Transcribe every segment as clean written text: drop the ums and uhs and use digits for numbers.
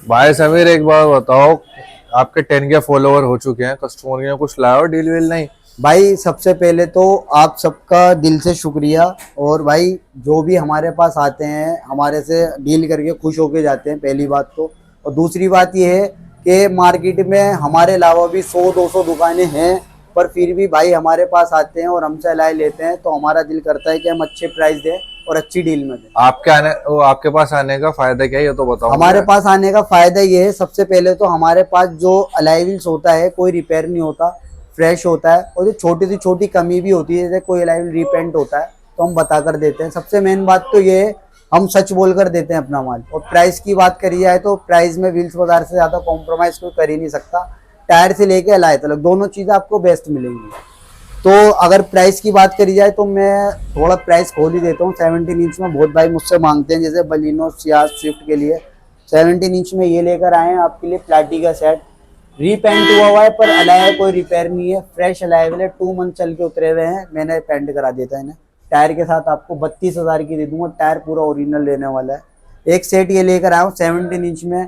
भाई समीर एक बार बताओ, आपके 10K फॉलोवर हो चुके हैं, कस्टमर ने कुछ लाया डील वील नहीं? भाई सबसे पहले तो आप सबका दिल से शुक्रिया। और भाई जो भी हमारे पास आते हैं हमारे से डील करके खुश होके जाते हैं, पहली बात तो। और दूसरी बात ये है कि मार्केट में हमारे अलावा भी 100-200 दुकानें हैं, पर फिर भी भाई हमारे पास आते हैं और हमसे अलाय लेते हैं, तो हमारा दिल करता है कि हम अच्छे प्राइस दें और अच्छी डील में दें। आपके पास आने का फायदा क्या है ये तो बताओ हमारे मुझे। पास आने का फायदा ये है, सबसे पहले तो हमारे पास जो अलाय व्हील्स होता है कोई रिपेयर नहीं होता, फ्रेश होता है। और जो छोटी से छोटी कमी भी होती है, जैसे कोई अलाय व्हील रीपेंट होता है तो हम बता कर देते हैं। सबसे मेन बात तो ये है, हम सच बोल कर देते हैं अपना माल। और प्राइस की बात करी जाए तो प्राइस में व्हील्स बाजार से ज्यादा कॉम्प्रोमाइज कोई कर ही नहीं सकता। टायर से लेके अलाय तक दोनों चीजें आपको बेस्ट मिलेंगी। तो अगर प्राइस की बात करी जाए तो मैं थोड़ा प्राइस खोल ही देता हूँ। 17 इंच में बहुत भाई मुझसे मांगते हैं, जैसे बलिनो सियाज स्विफ्ट के लिए 17 इंच में ये लेकर आए हैं आपके लिए प्लाटी का सेट। रीपेंट हुआ है पर अलाय कोई रिपेयर नहीं है, फ्रेश अलाइवल है, 2 मंथ चल के उतरे हुए हैं, मैंने पेंट करा देता है इन्हें। टायर के साथ आपको 32,000 की दे दूंगा, टायर पूरा ओरिजिनल लेने वाला है। एक सेट ये लेकर आया हूँ 17 इंच में।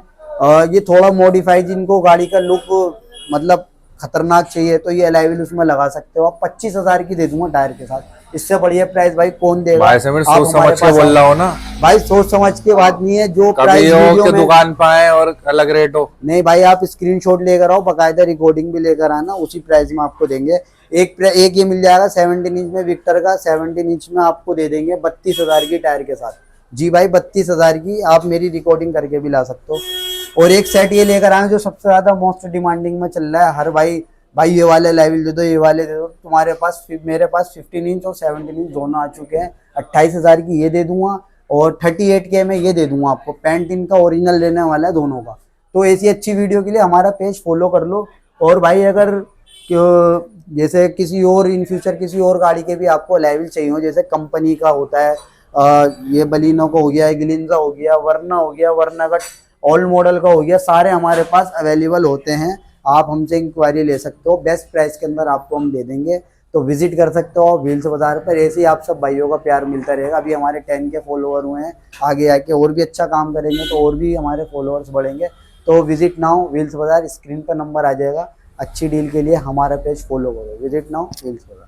ये थोड़ा मॉडिफाई, जिनको गाड़ी का लुक मतलब खतरनाक चाहिए तो ये अलाइवल उसमें लगा सकते हो आप। 25,000 की दे दूंगा टायर के साथ, इससे बढ़िया प्राइस भाई कौन देगा। भाई समीर आप सोच हमारे समझ के पास बोल आओ। रहा हो ना, भाई सोच समझ के बात नहीं है, जो कभी प्राइस हो वीडियो कि में। दुकान पे आए और अलग रेट हो। नहीं भाई, आप स्क्रीनशॉट लेकर आओ, बकायदा रिकॉर्डिंग भी लेकर आना, उसी प्राइस में आपको देंगे। एक ये मिल जाएगा 17 इंच में विक्टर का, 17 इंच में आपको दे देंगे 32,000 की टायर के साथ। जी भाई 32,000 की, आप मेरी रिकॉर्डिंग करके भी ला सकते हो। और एक सेट ये लेकर आए जो सबसे ज्यादा मोस्ट डिमांडिंग में चल रहा है, हर भाई भाई ये वाले लेवल दे दो, ये वाले दे दो। तुम्हारे पास मेरे पास 15 इंच और 17 इंच दोनों आ चुके हैं। 28,000 की ये दे दूंगा और 38K में ये दे दूंगा आपको। पैंट इनका ओरिजिनल लेने वाला है दोनों का। तो ऐसी अच्छी वीडियो के लिए हमारा पेज फॉलो कर लो। और भाई अगर जैसे किसी और इन फ्यूचर किसी और गाड़ी के भी आपको लेवल चाहिए हो, जैसे कंपनी का होता है, ये बलिनो का हो गया, ग्लिंजा हो गया, वरना का ऑल मॉडल का हो गया, सारे हमारे पास अवेलेबल होते हैं। आप हमसे इंक्वायरी ले सकते हो, बेस्ट प्राइस के अंदर आपको हम दे देंगे। तो विजिट कर सकते हो व्हील्स बाजार पर। ऐसे ही आप सब भाइयों का प्यार मिलता रहेगा। अभी हमारे 10K फॉलोवर हुए हैं, आगे आके और भी अच्छा काम करेंगे तो और भी हमारे फॉलोअर्स बढ़ेंगे। तो विजिट नाउ व्हील्स बाजार, स्क्रीन पर नंबर आ जाएगा। अच्छी डील के लिए हमारा पेज फॉलो करो। विजिट नाउ व्हील्स बाजार।